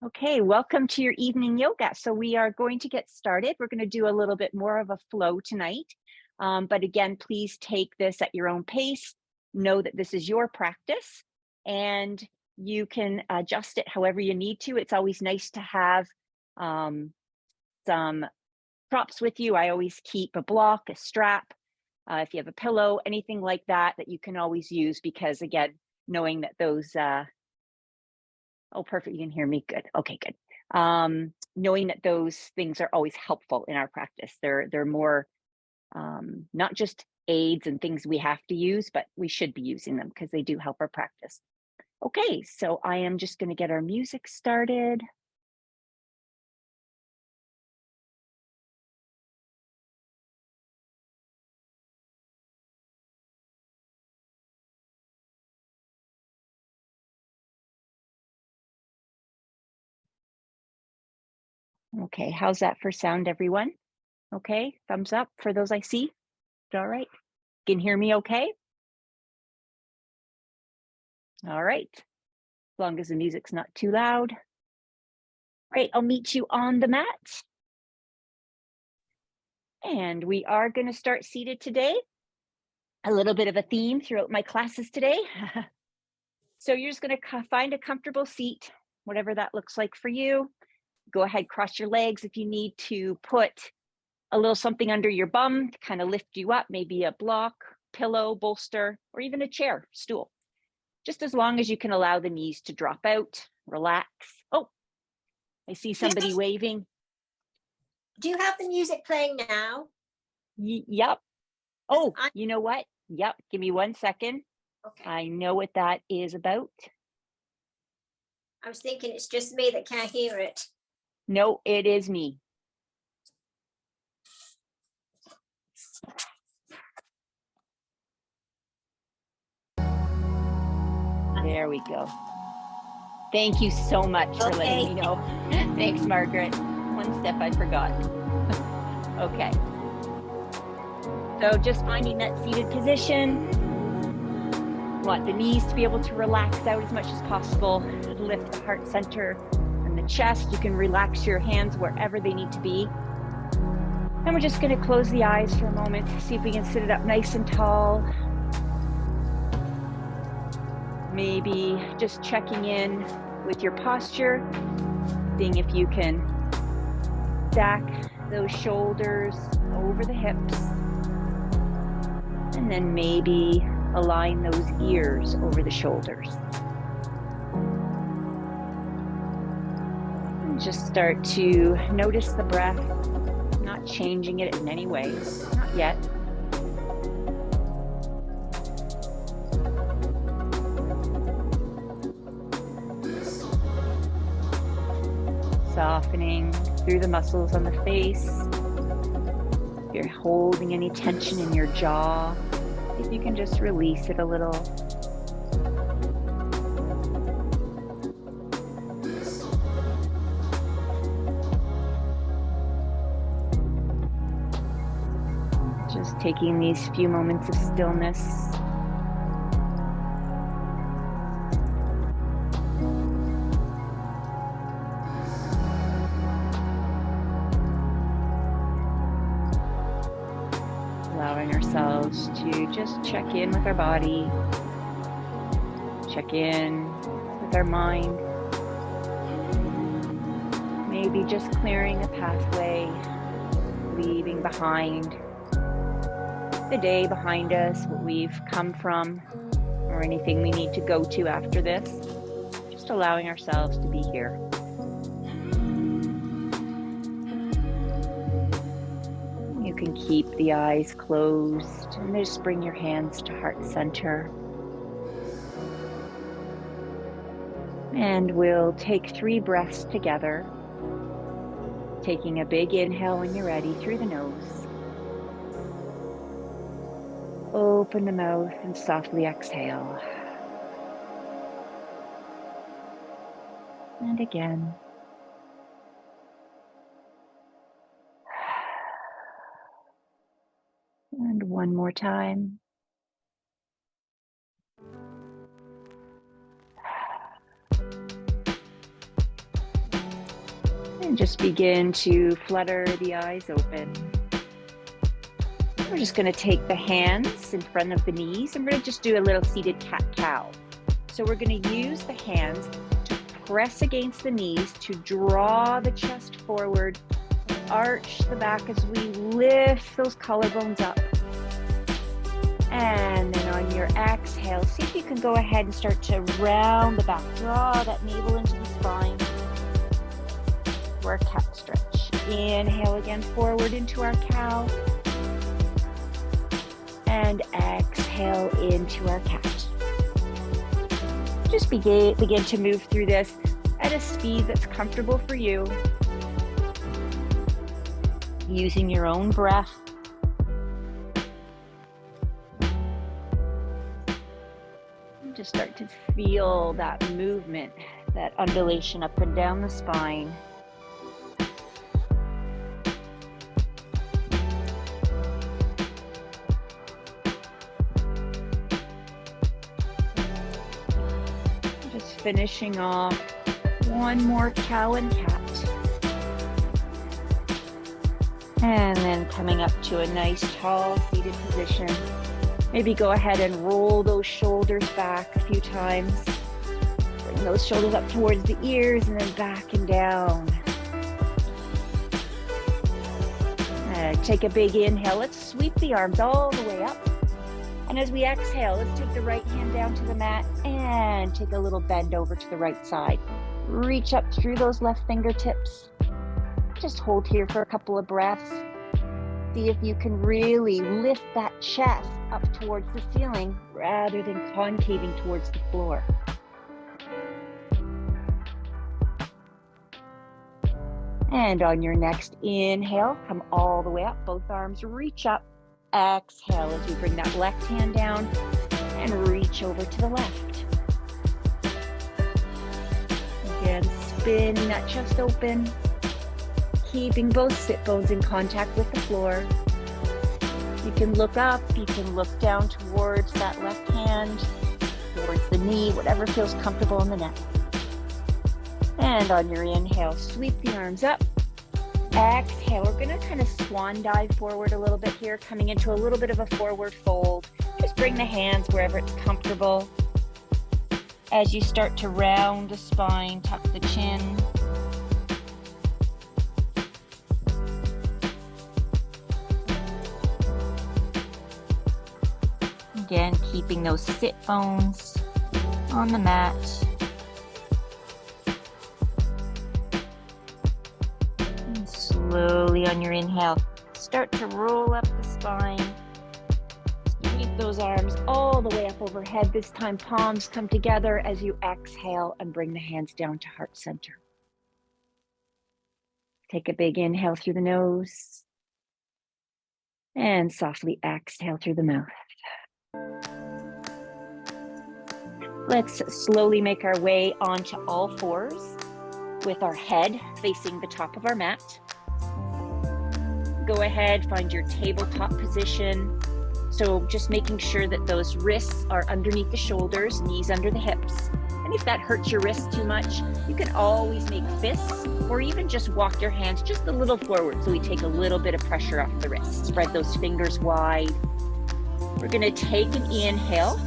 Okay, welcome to your evening yoga. So we are going to get started. We're going to do a little bit more of a flow tonight. But again, please take this at your own pace. Know that this is your practice and you can adjust it however you need to. It's always nice to have some props with you. I always keep a block, a strap, if you have a pillow, anything like that you can always use because again, knowing that those oh, perfect. You can hear me. Good. Okay, good. Knowing that those things are always helpful in our practice. They're more not just aids and things we have to use, but we should be using them because they do help our practice. Okay, so I am just going to get our music started. Okay, how's that for sound, everyone? Okay, thumbs up for those I see. All right. Can hear me okay? All right. As long as the music's not too loud. Great, I'll meet you on the mat. And we are going to start seated today. A little bit of a theme throughout my classes today. So you're just going to find a comfortable seat, whatever that looks like for you. Go ahead, cross your legs if you need to put a little something under your bum to kind of lift you up, maybe a block, pillow, bolster, or even a chair, stool. Just as long as you can allow the knees to drop out, relax. Oh, I see somebody waving. Do you have the music playing now? Yep. Oh, you know what? Yep. Give me 1 second. Okay. I know what that is about. I was thinking it's just me that can't hear it. No, it is me. There we go. Thank you so much for letting me know. Thanks, Margaret. One step I forgot. Okay. So just finding that seated position. Want the knees to be able to relax out as much as possible. Lift the heart center and the chest. You can relax your hands wherever they need to be. And we're just going to close the eyes for a moment. See if we can sit it up nice and tall. Maybe just checking in with your posture, seeing if you can stack those shoulders over the hips, and then maybe align those ears over the shoulders. And just start to notice the breath, not changing it in any way, not yet. Softening through the muscles on the face. If you're holding any tension in your jaw, if you can just release it a little. Just taking these few moments of stillness. Allowing ourselves to just check in with our body, check in with our mind, maybe just clearing a pathway, leaving behind the day behind us, what we've come from, or anything we need to go to after this, just allowing ourselves to be here. You can keep the eyes closed and just bring your hands to heart center. And we'll take 3 breaths together, taking a big inhale when you're ready through the nose. Open the mouth and softly exhale. And again. And one more time. And just begin to flutter the eyes open. We're just going to take the hands in front of the knees and we're going to just do a little seated cat-cow. So we're going to use the hands to press against the knees to draw the chest forward, arch the back as we lift those collarbones up. And then on your exhale, see if you can go ahead and start to round the back. Draw that navel into the spine. For a cat stretch. Inhale again, forward into our cow. And exhale into our cat. Just begin to move through this at a speed that's comfortable for you. Using your own breath. Just start to feel that movement, that undulation up and down the spine. Just finishing off one more cow and cat. And then coming up to a nice tall seated position. Maybe go ahead and roll those shoulders back a few times. Bring those shoulders up towards the ears and then back and down. Take a big inhale. Let's sweep the arms all the way up. And as we exhale, let's take the right hand down to the mat and take a little bend over to the right side. Reach up through those left fingertips. Just hold here for a couple of breaths. See if you can really lift that chest up towards the ceiling rather than concaving towards the floor. And on your next inhale, come all the way up, both arms reach up. Exhale as we bring that left hand down and reach over to the left. Again, spinning that chest open. Keeping both sit bones in contact with the floor. You can look up, you can look down towards that left hand, towards the knee, whatever feels comfortable in the neck. And on your inhale, sweep the arms up. Exhale, we're gonna kind of swan dive forward a little bit here, coming into a little bit of a forward fold. Just bring the hands wherever it's comfortable. As you start to round the spine, tuck the chin. Again, keeping those sit bones on the mat. And slowly on your inhale, start to roll up the spine. Sweep those arms all the way up overhead. This time, palms come together as you exhale and bring the hands down to heart center. Take a big inhale through the nose. And softly exhale through the mouth. Let's slowly make our way onto all fours with our head facing the top of our mat. Go ahead, find your tabletop position. So just making sure that those wrists are underneath the shoulders, knees under the hips. And if that hurts your wrists too much, you can always make fists or even just walk your hands just a little forward so we take a little bit of pressure off the wrist. Spread those fingers wide. We're gonna take an inhale.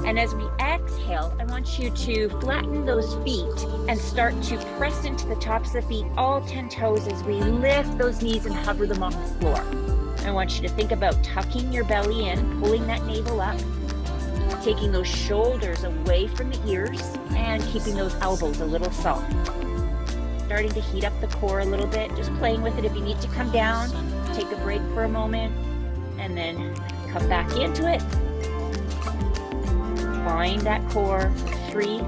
And as we exhale, I want you to flatten those feet and start to press into the tops of the feet, all 10 toes as we lift those knees and hover them off the floor. I want you to think about tucking your belly in, pulling that navel up, taking those shoulders away from the ears and keeping those elbows a little soft. Starting to heat up the core a little bit, just playing with it. If you need to come down, take a break for a moment and then come back into it. Find that core. 3,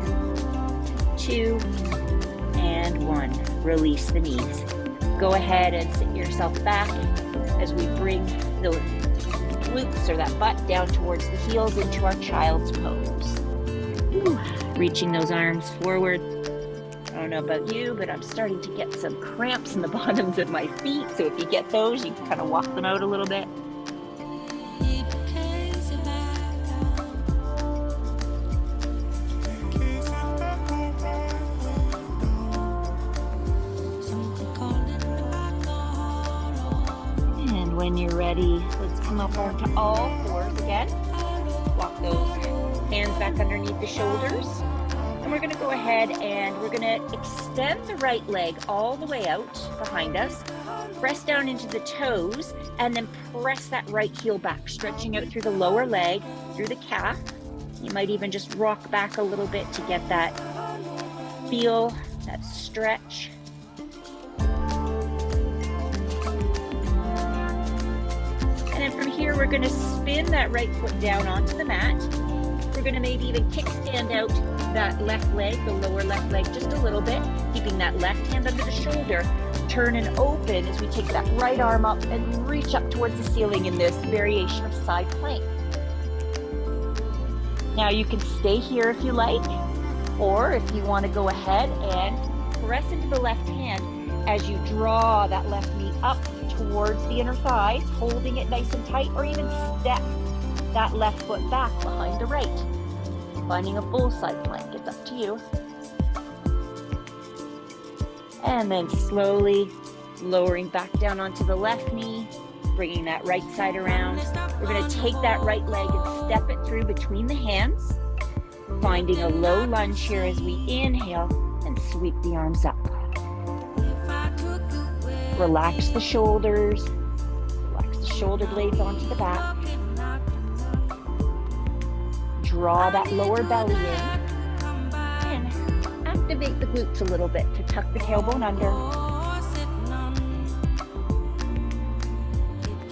2, and 1. Release the knees. Go ahead and sit yourself back as we bring the glutes or that butt down towards the heels into our child's pose. Ooh, reaching those arms forward. I don't know about you, but I'm starting to get some cramps in the bottoms of my feet. So if you get those, you can kind of walk them out a little bit. ready, let's come up onto all fours again. Walk those hands back underneath the shoulders. And we're gonna go ahead and we're gonna extend the right leg all the way out behind us. Press down into the toes and then press that right heel back, stretching out through the lower leg, through the calf. You might even just rock back a little bit to get that feel, that stretch. And then from here, we're gonna spin that right foot down onto the mat. We're gonna maybe even kickstand out that left leg, the lower left leg, just a little bit, keeping that left hand under the shoulder. Turn and open as we take that right arm up and reach up towards the ceiling in this variation of side plank. Now you can stay here if you like, or if you want to go ahead and press into the left hand as you draw that left knee up towards the inner thighs, holding it nice and tight, or even step that left foot back behind the right. Finding a full side plank, it's up to you. And then slowly lowering back down onto the left knee, bringing that right side around. We're going to take that right leg and step it through between the hands, finding a low lunge here as we inhale and sweep the arms up. Relax the shoulders, relax the shoulder blades onto the back. Draw that lower belly in and activate the glutes a little bit to tuck the tailbone under.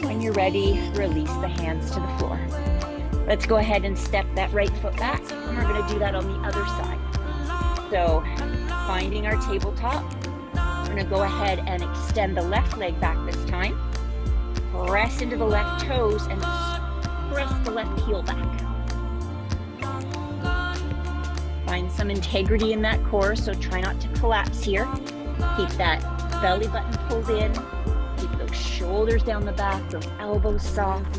When you're ready, release the hands to the floor. Let's go ahead and step that right foot back, and we're going to do that on the other side. So finding our tabletop, we're going to go ahead and extend the left leg back this time. Press into the left toes and press the left heel back. Find some integrity in that core, so try not to collapse here. Keep that belly button pulled in. Keep those shoulders down the back, those elbows soft.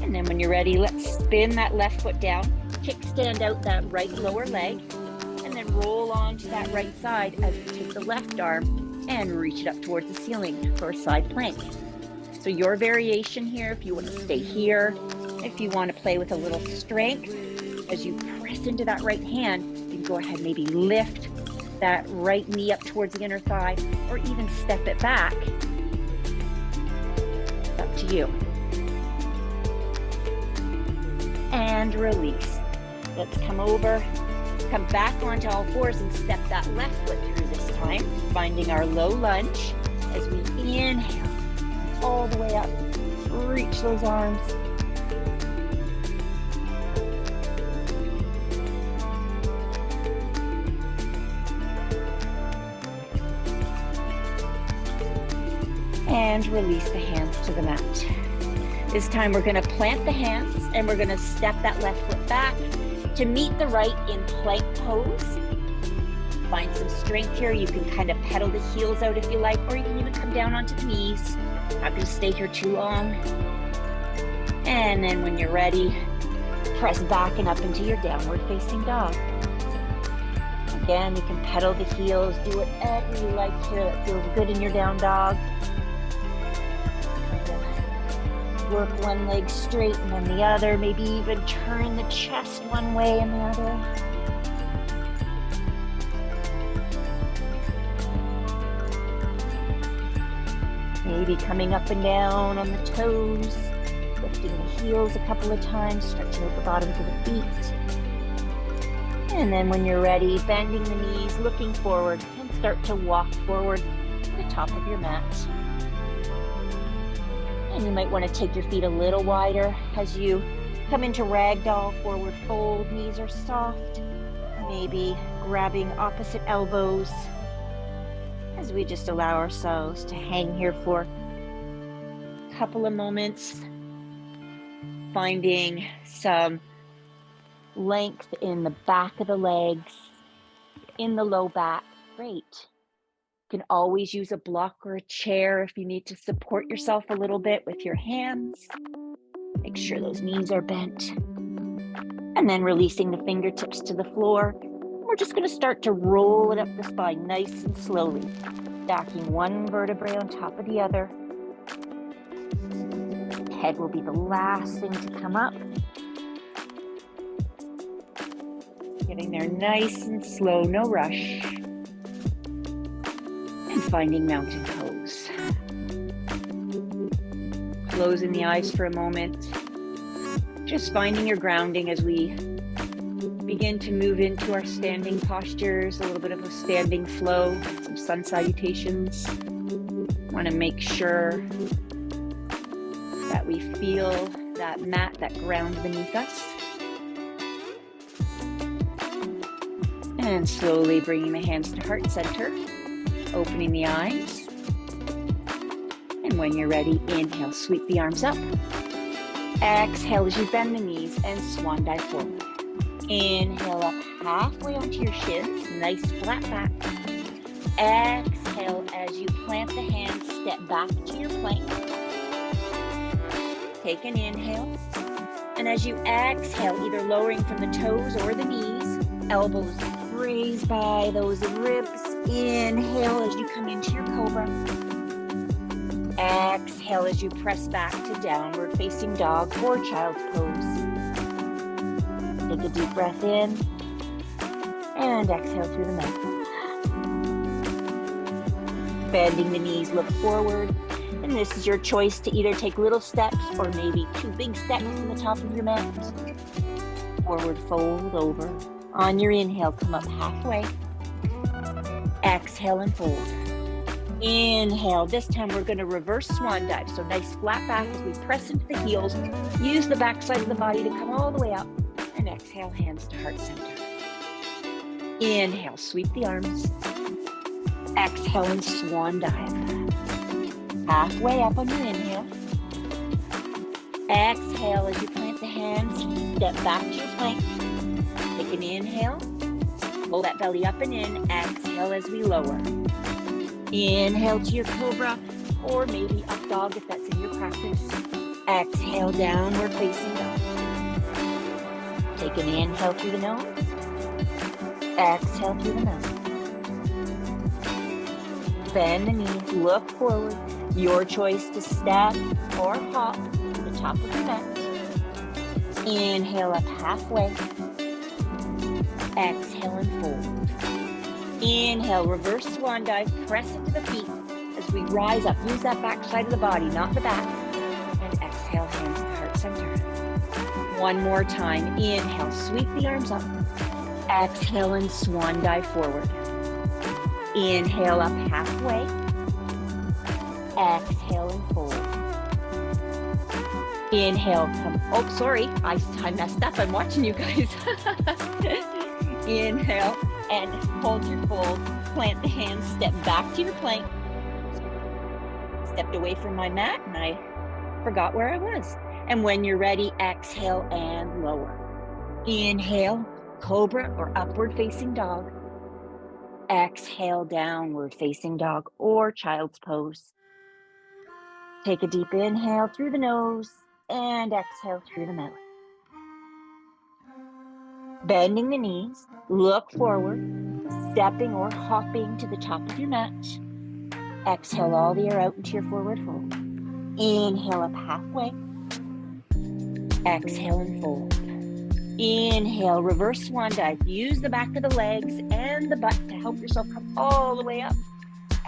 And then when you're ready, let's spin that left foot down, kickstand out that right lower leg, and then roll onto that right side as we take the left arm and reach it up towards the ceiling for a side plank. So your variation here, if you want to stay here, if you want to play with a little strength, as you press into that right hand, you can go ahead and maybe lift that right knee up towards the inner thigh, or even step it back. It's up to you. And release. Let's come over, come back onto all fours and step that left foot through this time, finding our low lunge as we inhale all the way up, reach those arms. And release the hands to the mat. This time we're going to plant the hands and we're going to step that left foot back to meet the right in plank pose. Find some strength here. You can kind of pedal the heels out if you like, or you can even come down onto the knees. Not going to stay here too long. And then when you're ready, press back and up into your downward facing dog. Again, you can pedal the heels, do whatever you like here that feels good in your down dog. Kind of work one leg straight and then the other, maybe even turn the chest one way and the other. Maybe coming up and down on the toes, lifting the heels a couple of times, stretching out the bottoms of the feet. And then when you're ready, bending the knees, looking forward, and start to walk forward to the top of your mat. And you might want to take your feet a little wider as you come into ragdoll, forward fold, knees are soft. Maybe grabbing opposite elbows, as we just allow ourselves to hang here for a couple of moments, finding some length in the back of the legs, in the low back. Great. You can always use a block or a chair if you need to support yourself a little bit with your hands. Make sure those knees are bent. And then releasing the fingertips to the floor. We're just going to start to roll it up the spine nice and slowly, stacking one vertebrae on top of the other. Head will be the last thing to come up. Getting there nice and slow, no rush. And finding mountain pose. Closing the eyes for a moment. Just finding your grounding as we begin to move into our standing postures, a little bit of a standing flow, some sun salutations. Want to make sure that we feel that mat, that ground beneath us. And slowly bringing the hands to heart center, opening the eyes. And when you're ready, inhale, sweep the arms up. Exhale as you bend the knees and swan dive forward. Inhale up halfway onto your shins, nice flat back. Exhale as you plant the hands, step back to your plank. Take an inhale. And as you exhale, either lowering from the toes or the knees, elbows raise by those ribs. Inhale as you come into your cobra. Exhale as you press back to downward facing dog or child's pose. Take a deep breath in and exhale through the mouth. Bending the knees, look forward. And this is your choice to either take little steps or maybe 2 big steps from the top of your mat. Forward fold over. On your inhale, come up halfway. Exhale and fold. Inhale. This time we're going to reverse swan dive. So nice flat back as we press into the heels. Use the back side of the body to come all the way up. And exhale, hands to heart center. Inhale, sweep the arms. Exhale and swan dive. Halfway up on your inhale. Exhale as you plant the hands. Step back to your plank. Take an inhale. Pull that belly up and in. Exhale as we lower. Inhale to your cobra, or maybe up dog if that's in your practice. Exhale, downward facing dog. Take an inhale through the nose. Exhale through the mouth. Bend the knees, look forward. Your choice to step or hop to the top of the mat. Inhale up halfway. Exhale and fold. Inhale, reverse swan dive, press into the feet as we rise up. Use that back side of the body, not the back. And exhale, hands to heart center. One more time. Inhale, sweep the arms up. Exhale and swan dive forward. Inhale up halfway. Exhale and fold. Inhale, come, oh, sorry, I messed up. I'm watching you guys. Inhale and hold your fold. Plant the hands, step back to your plank. Stepped away from my mat and I forgot where I was. And when you're ready, exhale and lower. Inhale, cobra or upward facing dog. Exhale, downward facing dog or child's pose. Take a deep inhale through the nose and exhale through the mouth. Bending the knees, look forward, stepping or hopping to the top of your mat. Exhale all the air out into your forward fold. Inhale up halfway. Exhale and fold. Inhale, reverse swan dive. Use the back of the legs and the butt to help yourself come all the way up.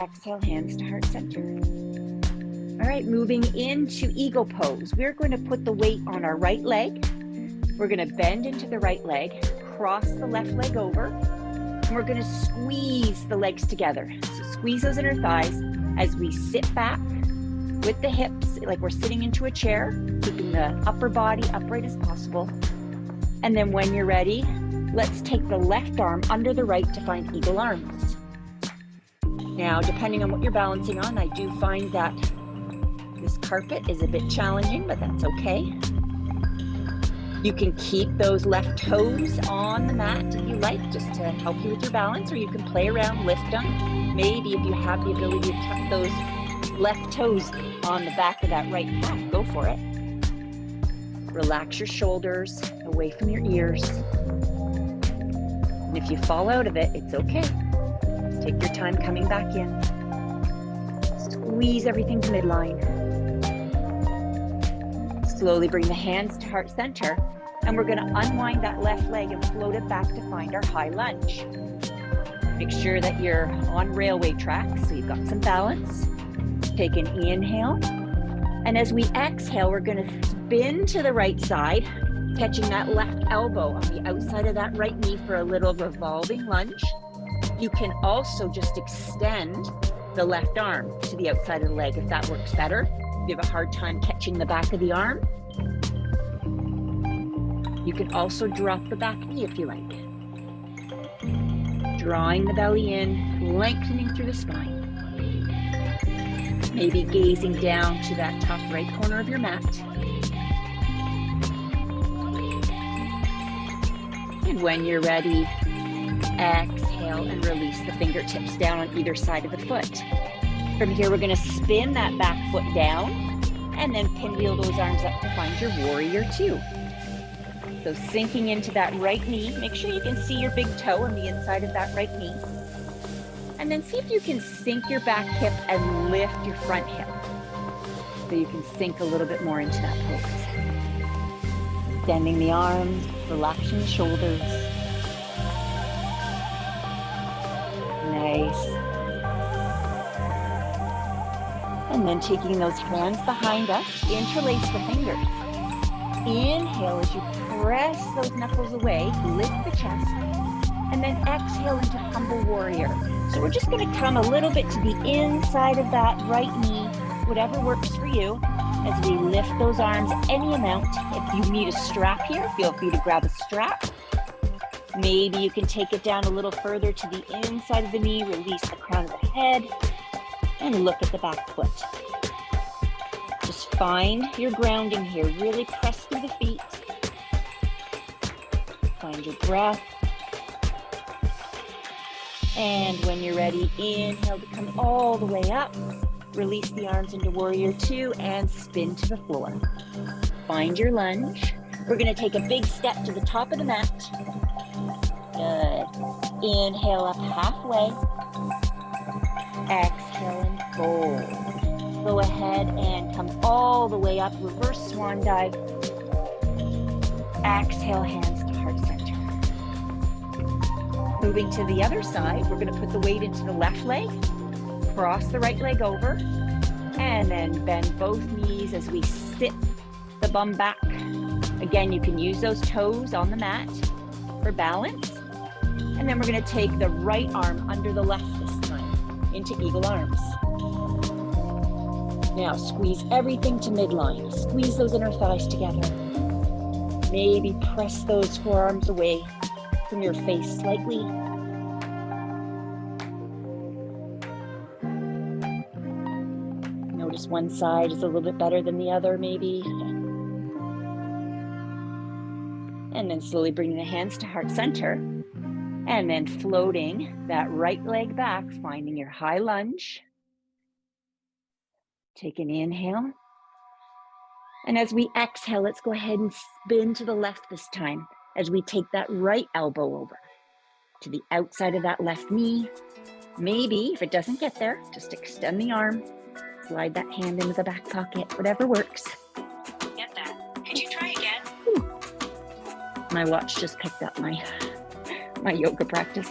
Exhale, hands to heart center. All right, moving into eagle pose. We're going to put the weight on our right leg. We're going to bend into the right leg, cross the left leg over, and we're going to squeeze the legs together. So squeeze those inner thighs as we sit back with the hips, like we're sitting into a chair, keeping the upper body upright as possible. And then when you're ready, let's take the left arm under the right to find eagle arms. Now, depending on what you're balancing on, I do find that this carpet is a bit challenging, but that's okay. You can keep those left toes on the mat if you like, just to help you with your balance, or you can play around, lift them. Maybe if you have the ability to tuck those left toes on the back of that right calf, go for it. Relax your shoulders away from your ears. And if you fall out of it, it's okay. Take your time coming back in. Squeeze everything to midline. Slowly bring the hands to heart center, and we're going to unwind that left leg and float it back to find our high lunge. Make sure that you're on railway tracks, so you've got some balance. Take an inhale, and as we exhale, we're going to spin to the right side, catching that left elbow on the outside of that right knee for a little revolving lunge. You can also just extend the left arm to the outside of the leg if that works better. If you have a hard time catching the back of the arm, you can also drop the back knee if you like. Drawing the belly in, lengthening through the spine. Maybe gazing down to that top right corner of your mat. And when you're ready, exhale and release the fingertips down on either side of the foot. From here, we're going to spin that back foot down and then pinwheel those arms up to find your warrior two. So sinking into that right knee, make sure you can see your big toe on the inside of that right knee. And then see if you can sink your back hip and lift your front hip. So you can sink a little bit more into that pose. Extending the arms, relaxing the shoulders. Nice. And then taking those hands behind us, interlace the fingers. Inhale as you press those knuckles away, lift the chest, and then exhale into humble warrior. So we're just going to come a little bit to the inside of that right knee, whatever works for you, as we lift those arms any amount. If you need a strap here, feel free to grab a strap. Maybe you can take it down a little further to the inside of the knee, release the crown of the head, and look at the back foot. Just find your grounding here. Really press through the feet. Find your breath. And when you're ready, inhale to come all the way up. Release the arms into warrior two and spin to the floor. Find your lunge. We're going to take a big step to the top of the mat. Good. Inhale up halfway. Exhale and fold. Go ahead and come all the way up. Reverse swan dive. Exhale, hands to heart center. Moving to the other side, we're going to put the weight into the left leg. Cross the right leg over. And then bend both knees as we sit the bum back. Again, you can use those toes on the mat for balance. And then we're going to take the right arm under the left this time into eagle arms. Now squeeze everything to midline. Squeeze those inner thighs together. Maybe press those forearms away from your face slightly. Notice one side is a little bit better than the other, maybe. And then slowly bringing the hands to heart center. And then floating that right leg back, finding your high lunge. Take an inhale. And as we exhale, let's go ahead and spin to the left this time as we take that right elbow over to the outside of that left knee. Maybe, if it doesn't get there, just extend the arm, slide that hand into the back pocket, whatever works. Get that. Could you try again? Ooh. My watch just picked up my yoga practice.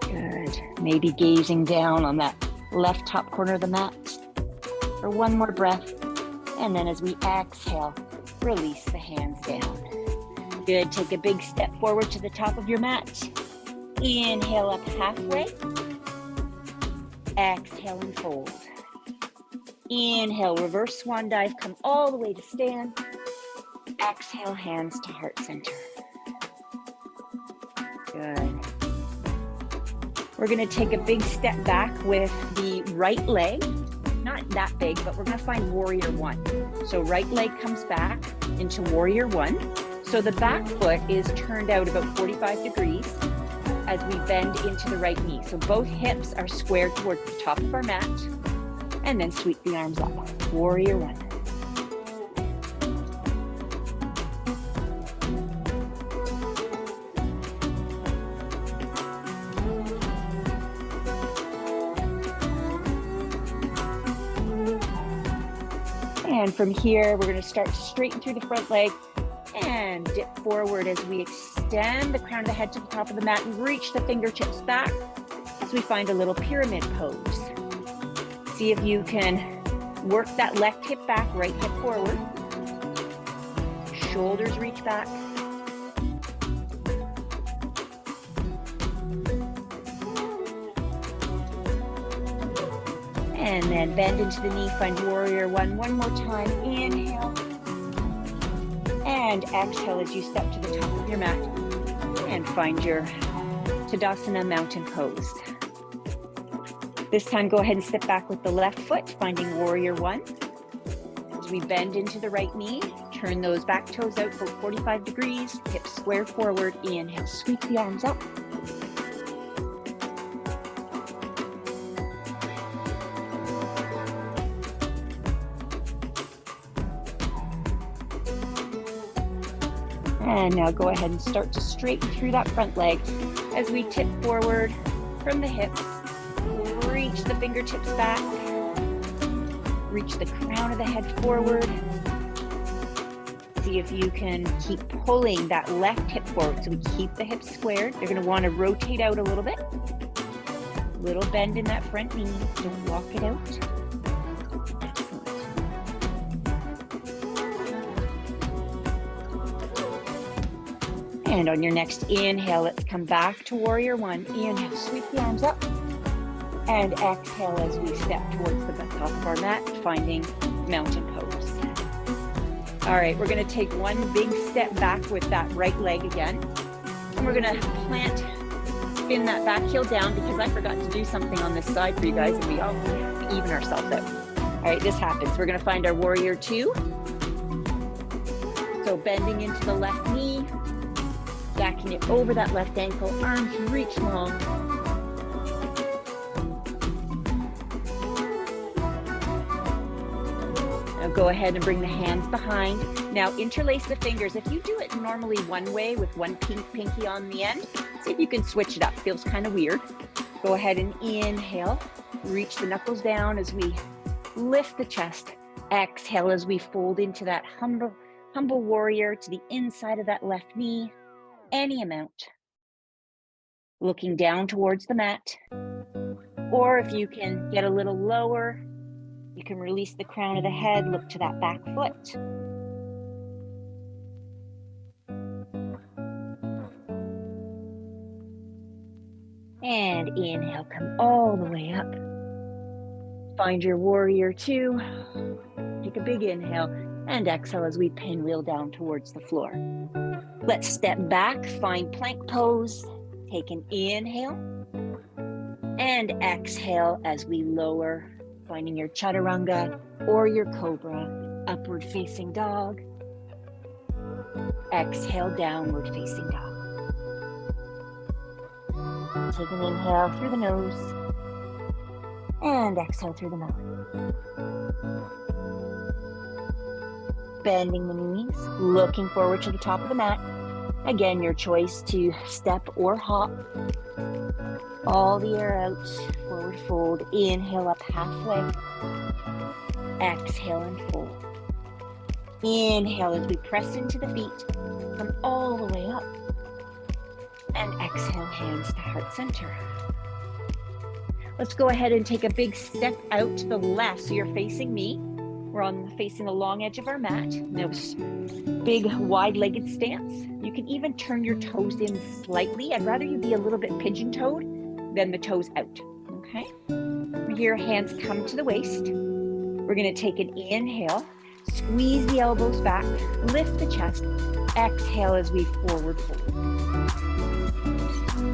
Good. Maybe gazing down on that left top corner of the mat for one more breath. And then as we exhale, release the hands down. Good. Take a big step forward to the top of your mat. Inhale up halfway. Exhale and fold. Inhale, reverse swan dive, come all the way to stand. Exhale, hands to heart center. Good. We're going to take a big step back with the right leg. Not that big, but we're going to find warrior one. So right leg comes back into warrior one. So the back foot is turned out about 45 degrees as we bend into the right knee. So both hips are squared towards the top of our mat. And then sweep the arms up. Warrior one. And from here, we're going to start to straighten through the front leg and dip forward as we extend the crown of the head to the top of the mat and reach the fingertips back as we find a little pyramid pose. See if you can work that left hip back, right hip forward. Shoulders reach back. And then bend into the knee, find warrior one. One more time, inhale. And exhale as you step to the top of your mat. And find your Tadasana mountain pose. This time, go ahead and step back with the left foot, finding warrior one. As we bend into the right knee, turn those back toes out for 45 degrees, hips square forward, inhale, sweep the arms up. And now go ahead and start to straighten through that front leg as we tip forward from the hips. Reach the fingertips back. Reach the crown of the head forward. See if you can keep pulling that left hip forward. So we keep the hips squared. You're going to want to rotate out a little bit. Little bend in that front knee. Don't walk it out. Excellent. And on your next inhale, let's come back to warrior one. Inhale, sweep the arms up. And exhale as we step towards the top of our mat, finding mountain pose. All right, we're going to take one big step back with that right leg again. And we're going to spin that back heel down because I forgot to do something on this side for you guys and we all have to even ourselves out. All right, this happens. We're going to find our warrior two. So bending into the left knee, backing it over that left ankle, arms reach long. Go ahead and bring the hands behind. Now interlace the fingers. If you do it normally one way with one pinky on the end, see if you can switch it up. Feels kind of weird. Go ahead and inhale. Reach the knuckles down as we lift the chest. Exhale as we fold into that humble warrior to the inside of that left knee. Any amount. Looking down towards the mat. Or if you can get a little lower, you can release the crown of the head, look to that back foot. And inhale, come all the way up. Find your warrior two. Take a big inhale and exhale as we pinwheel down towards the floor. Let's step back, find plank pose. Take an inhale and exhale as we lower, finding your chaturanga or your cobra, upward facing dog. Exhale, downward facing dog. Take an inhale through the nose and exhale through the mouth. Bending the knees, looking forward to the top of the mat. Again, your choice to step or hop. All the air out, forward fold, inhale up halfway, exhale and fold. Inhale as we press into the feet, come all the way up, and exhale, hands to heart center. Let's go ahead and take a big step out to the left, so you're facing me. We're facing the long edge of our mat. Now, big wide-legged stance. You can even turn your toes in slightly. I'd rather you be a little bit pigeon-toed than the toes out, okay? From here, hands come to the waist. We're gonna take an inhale, squeeze the elbows back, lift the chest, exhale as we forward fold.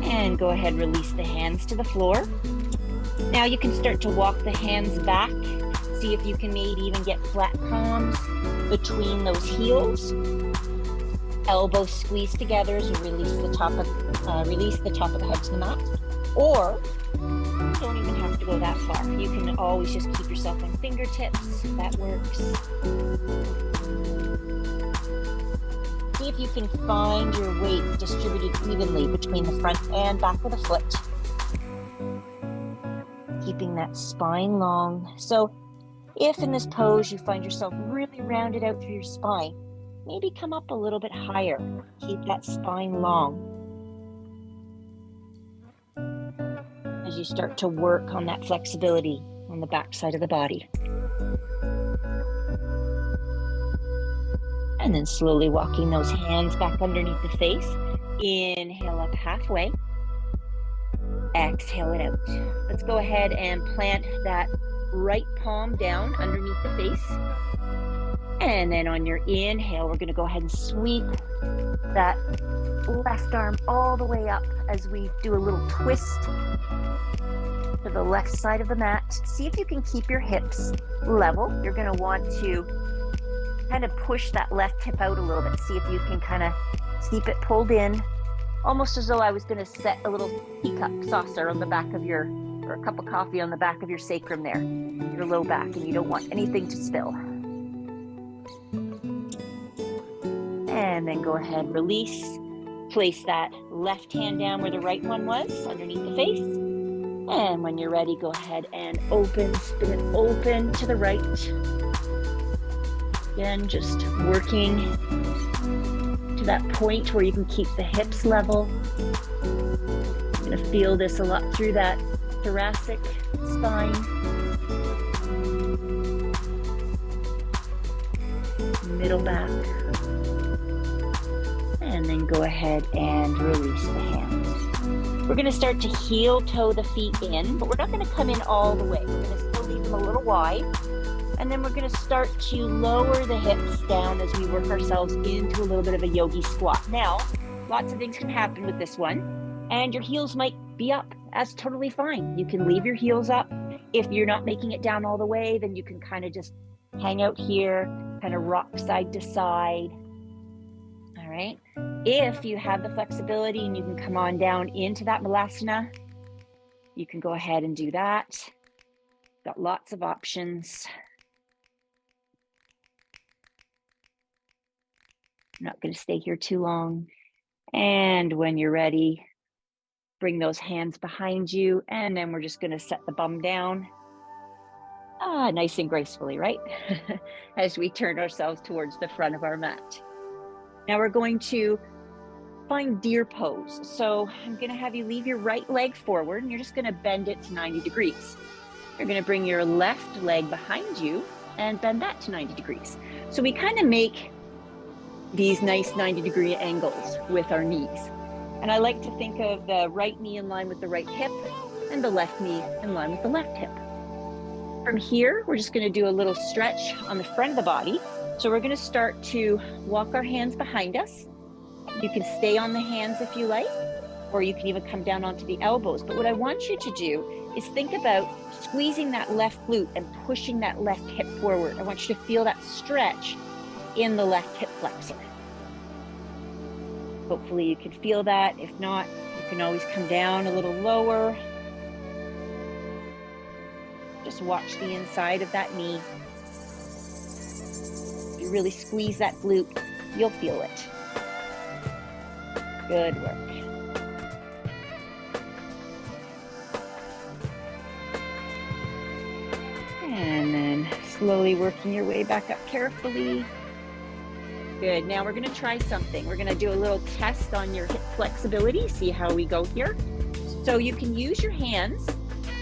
And go ahead, release the hands to the floor. Now you can start to walk the hands back. See if you can maybe even get flat palms between those heels. Elbows squeeze together as you release the top of the head to the mat. Or you don't even have to go that far. You can always just keep yourself on fingertips. That works. See if you can find your weight distributed evenly between the front and back of the foot. Keeping that spine long. So If in this pose you find yourself really rounded out through your spine, maybe come up a little bit higher. Keep that spine long as you start to work on that flexibility on the back side of the body. And then slowly walking those hands back underneath the face. Inhale up halfway. Exhale it out. Let's go ahead and plant that right palm down underneath the face. And then on your inhale, we're going to go ahead and sweep that left arm all the way up as we do a little twist to the left side of the mat. See if you can keep your hips level. You're going to want to kind of push that left hip out a little bit. See if you can kind of keep it pulled in, almost as though I was going to set a little teacup saucer on the back of your, or a cup of coffee on the back of your sacrum there, your low back, and you don't want anything to spill. And then go ahead, release. Place that left hand down where the right one was, underneath the face. And when you're ready, go ahead and open, spin it open to the right. Again, just working to that point where you can keep the hips level. You're going to feel this a lot through that thoracic spine. Middle back. And then go ahead and release the hands. We're going to start to heel toe the feet in, but we're not going to come in all the way. We're going to still leave them a little wide. And then we're going to start to lower the hips down as we work ourselves into a little bit of a yogi squat. Now, lots of things can happen with this one, and your heels might be up. That's totally fine. You can leave your heels up. If you're not making it down all the way, then you can kind of just hang out here, kind of rock side to side. All right. If you have the flexibility and you can come on down into that Malasana, you can go ahead and do that. Got lots of options. I'm not going to stay here too long. And when you're ready, bring those hands behind you, and then we're just going to set the bum down. Nice and gracefully, right? As we turn ourselves towards the front of our mat. Now we're going to find deer pose. So I'm going to have you leave your right leg forward, and you're just going to bend it to 90 degrees. You're going to bring your left leg behind you and bend that to 90 degrees. So we kind of make these nice 90-degree angles with our knees. And I like to think of the right knee in line with the right hip and the left knee in line with the left hip. From here, we're just going to do a little stretch on the front of the body. So we're going to start to walk our hands behind us. You can stay on the hands if you like, or you can even come down onto the elbows. But what I want you to do is think about squeezing that left glute and pushing that left hip forward. I want you to feel that stretch in the left hip flexor. Hopefully you can feel that. If not, you can always come down a little lower. Just watch the inside of that knee. If you really squeeze that glute, you'll feel it. Good work. And then slowly working your way back up carefully. Good. Now we're going to try something. We're going to do a little test on your hip flexibility, see how we go here. So you can use your hands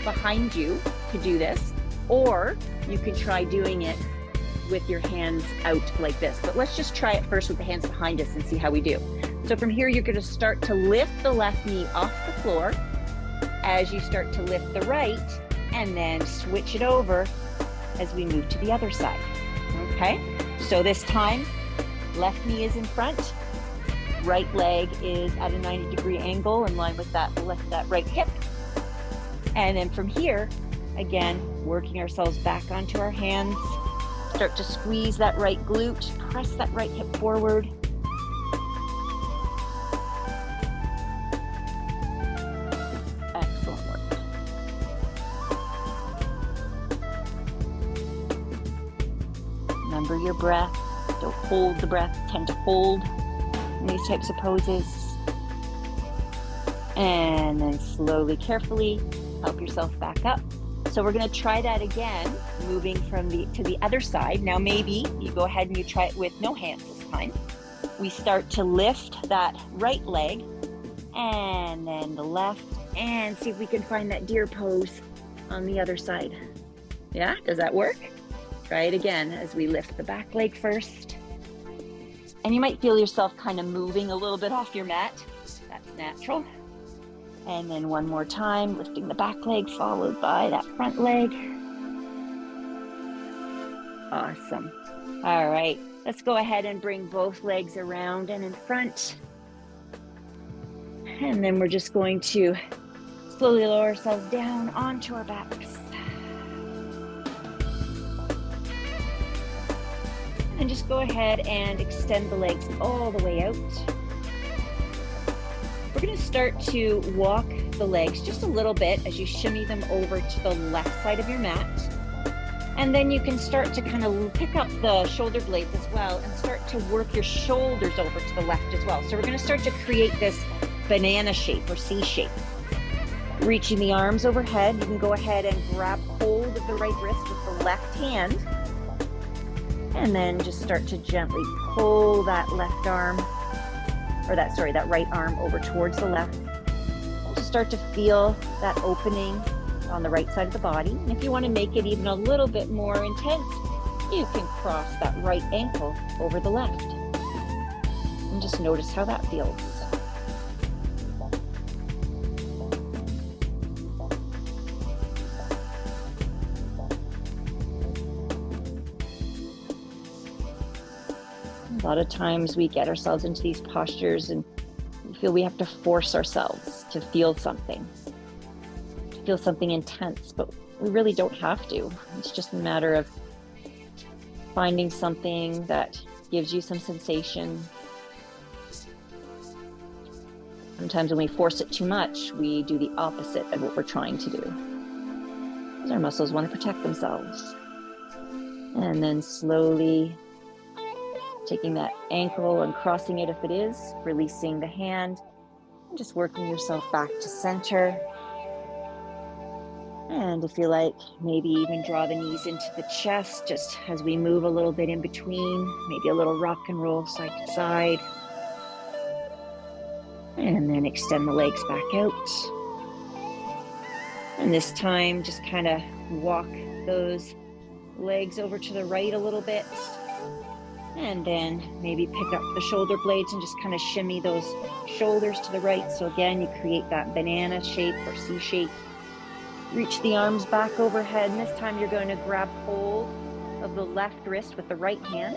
behind you to do this, or you can try doing it with your hands out like this. But let's just try it first with the hands behind us and see how we do. So from here, you're going to start to lift the left knee off the floor as you start to lift the right, and then switch it over as we move to the other side. Okay? So this time, left knee is in front, right leg is at a 90-degree angle in line with that right hip. And then from here, again, working ourselves back onto our hands, start to squeeze that right glute, press that right hip forward. Excellent work. Remember your breath. Don't hold the breath, tend to hold in these types of poses. And then slowly, carefully, help yourself back up. So we're going to try that again, moving from to the other side. Now maybe you go ahead and you try it with no hands this time. We start to lift that right leg and then the left, and see if we can find that deer pose on the other side. Yeah, does that work? Try it again as we lift the back leg first. And you might feel yourself kind of moving a little bit off your mat. That's natural. And then one more time, lifting the back leg followed by that front leg. Awesome. All right, let's go ahead and bring both legs around and in front. And then we're just going to slowly lower ourselves down onto our backs. And just go ahead and extend the legs all the way out. We're going to start to walk the legs just a little bit as you shimmy them over to the left side of your mat. And then you can start to kind of pick up the shoulder blades as well and start to work your shoulders over to the left as well. So we're going to start to create this banana shape or C shape. Reaching the arms overhead, you can go ahead and grab hold of the right wrist with the left hand. And then just start to gently pull that left arm, or that right arm over towards the left. Just start to feel that opening on the right side of the body. And if you want to make it even a little bit more intense, you can cross that right ankle over the left. And just notice how that feels. A lot of times we get ourselves into these postures and we feel we have to force ourselves to feel something intense, but we really don't have to. It's just a matter of finding something that gives you some sensation. Sometimes when we force it too much, we do the opposite of what we're trying to do, because our muscles want to protect themselves. And then slowly taking that ankle and crossing it if it is, releasing the hand, and just working yourself back to center. And if you like, maybe even draw the knees into the chest just as we move a little bit in between, maybe a little rock and roll side to side. And then extend the legs back out. And this time, just kind of walk those legs over to the right a little bit. And then maybe pick up the shoulder blades and just kind of shimmy those shoulders to the right. So again, you create that banana shape or C shape. Reach the arms back overhead. And this time you're going to grab hold of the left wrist with the right hand.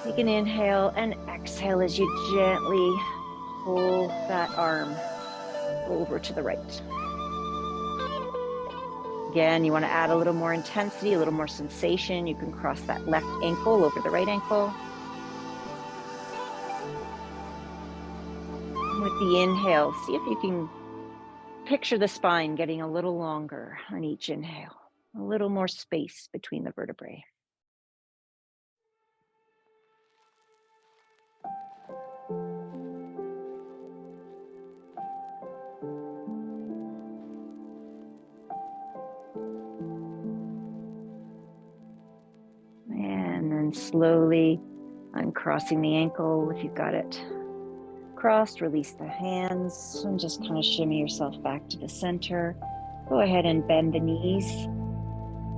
Take an inhale and exhale as you gently pull that arm over to the right. Again, you want to add a little more intensity, a little more sensation. You can cross that left ankle over the right ankle. And with the inhale, see if you can picture the spine getting a little longer on each inhale, a little more space between the vertebrae. And then slowly uncrossing the ankle if you've got it crossed, release the hands and just kind of shimmy yourself back to the center. Go ahead and bend the knees.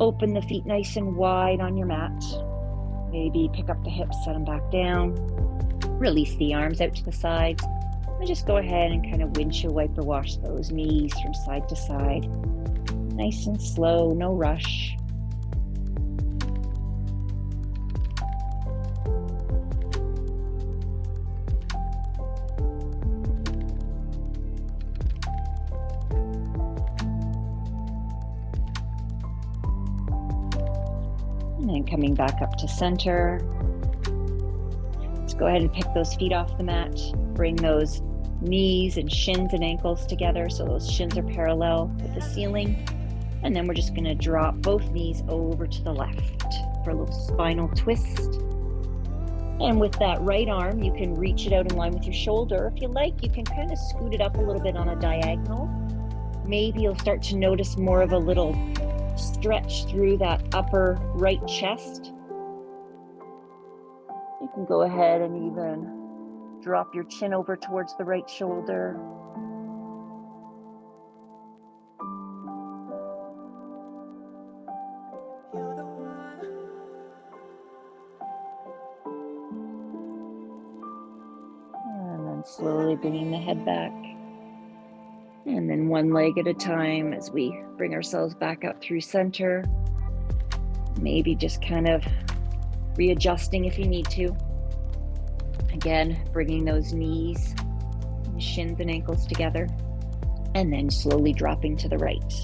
Open the feet nice and wide on your mat. Maybe pick up the hips, set them back down. Release the arms out to the sides. And just go ahead and kind of windshield wiper wash those knees from side to side. Nice and slow, no rush. And then coming back up to center. Let's go ahead and pick those feet off the mat. Bring those knees and shins and ankles together so those shins are parallel with the ceiling. And then we're just going to drop both knees over to the left for a little spinal twist. And with that right arm, you can reach it out in line with your shoulder. If you like, you can kind of scoot it up a little bit on a diagonal. maybe you'll start to notice more of a little stretch through that upper right chest. You can go ahead and even drop your chin over towards the right shoulder. And then slowly bringing the head back. And then one leg at a time as we bring ourselves back up through center. Maybe just kind of readjusting if you need to. Again, bringing those knees, and shins and ankles together. And then slowly dropping to the right.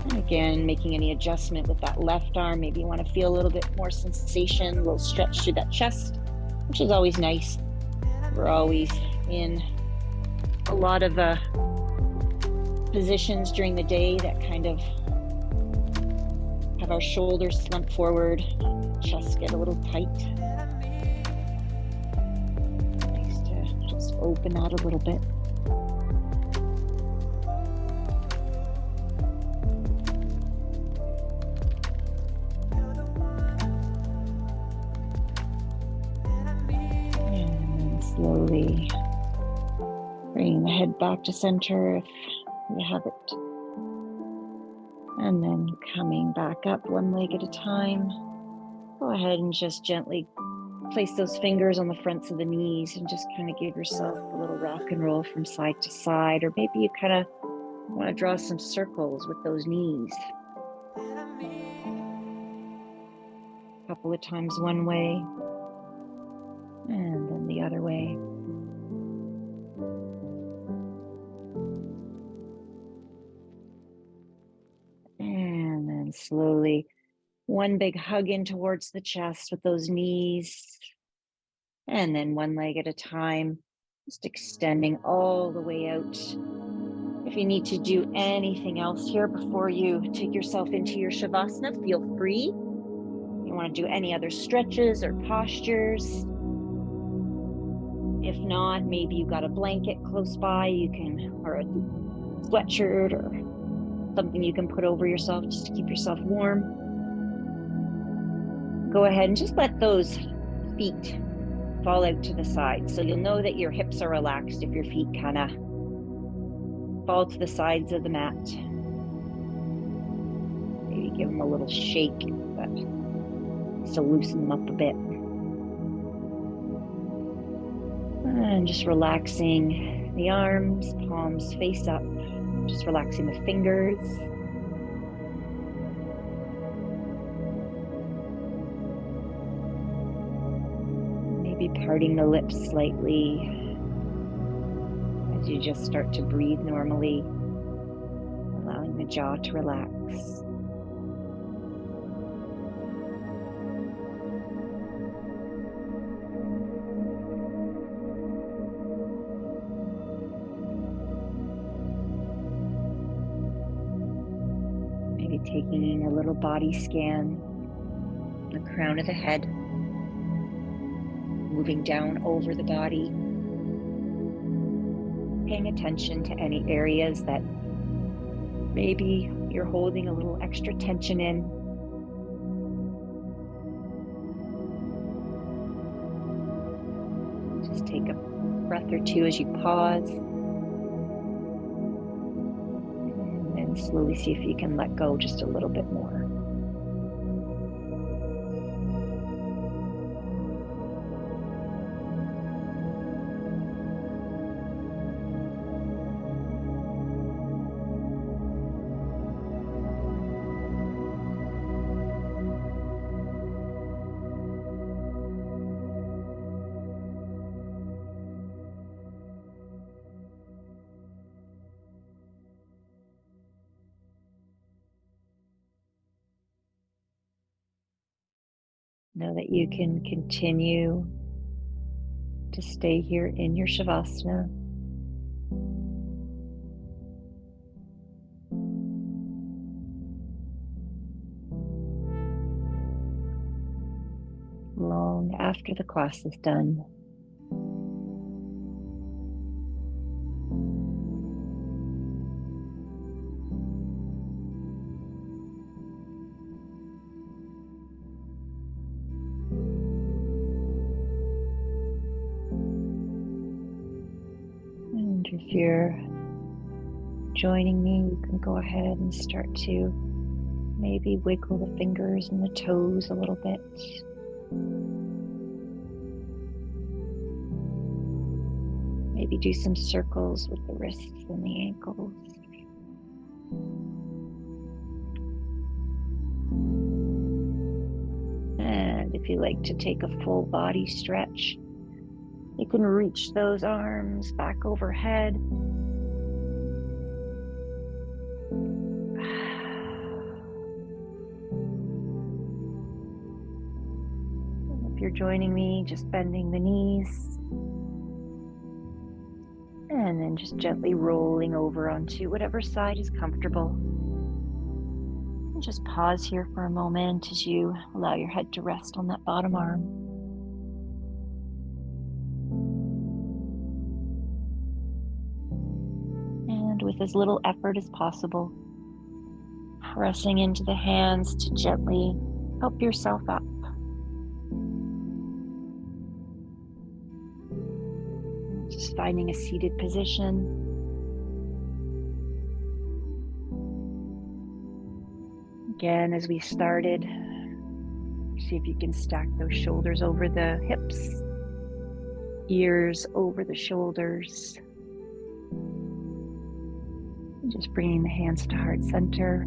And again, making any adjustment with that left arm. Maybe you want to feel a little bit more sensation, a little stretch through that chest, which is always nice. We're always in a lot of positions during the day that kind of have our shoulders slump forward, chest get a little tight. Nice to just open that a little bit. Slowly bringing the head back to center if you have it. And then coming back up one leg at a time. Go ahead and just gently place those fingers on the fronts of the knees and just kind of give yourself a little rock and roll from side to side. Or maybe you kind of want to draw some circles with those knees. A couple of times one way and then the other way. And then slowly, one big hug in towards the chest with those knees. And then one leg at a time, just extending all the way out. If you need to do anything else here before you take yourself into your Shavasana, feel free. You want to do any other stretches or postures. If not, maybe you've got a blanket close by, you can, or a sweatshirt or something you can put over yourself just to keep yourself warm. Go ahead and just let those feet fall out to the side. So you'll know that your hips are relaxed if your feet kind of fall to the sides of the mat. Maybe give them a little shake, but just to loosen them up a bit. And just relaxing the arms, palms face up. Just relaxing the fingers. Maybe parting the lips slightly as you just start to breathe normally, allowing the jaw to relax. Maybe taking a little body scan, the crown of the head, moving down over the body, paying attention to any areas that maybe you're holding a little extra tension in. Just take a breath or two as you pause. And then slowly see if you can let go just a little bit more. Know that you can continue to stay here in your Shavasana. Long after the class is done. you're joining me, you can go ahead and start to maybe wiggle the fingers and the toes a little bit. Maybe do some circles with the wrists and the ankles. And if you like to take a full body stretch, you can reach those arms back overhead. If you're joining me, just bending the knees. And then just gently rolling over onto whatever side is comfortable. And just pause here for a moment as you allow your head to rest on that bottom arm. And with as little effort as possible, pressing into the hands to gently help yourself up. Just finding a seated position. Again, as we started, see if you can stack those shoulders over the hips, ears over the shoulders. And just bringing the hands to heart center.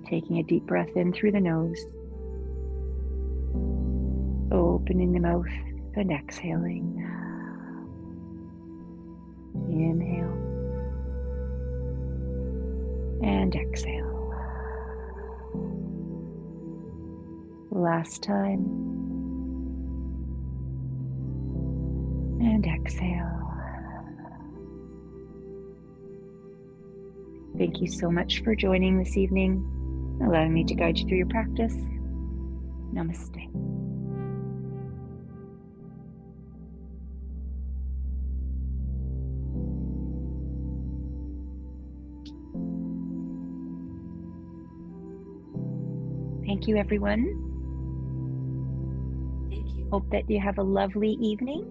Taking a deep breath in through the nose. Opening the mouth and exhaling. Inhale. And exhale. Last time. And exhale. Thank you so much for joining this evening, allowing me to guide you through your practice. Namaste. Thank you, everyone. Thank you. Hope that you have a lovely evening.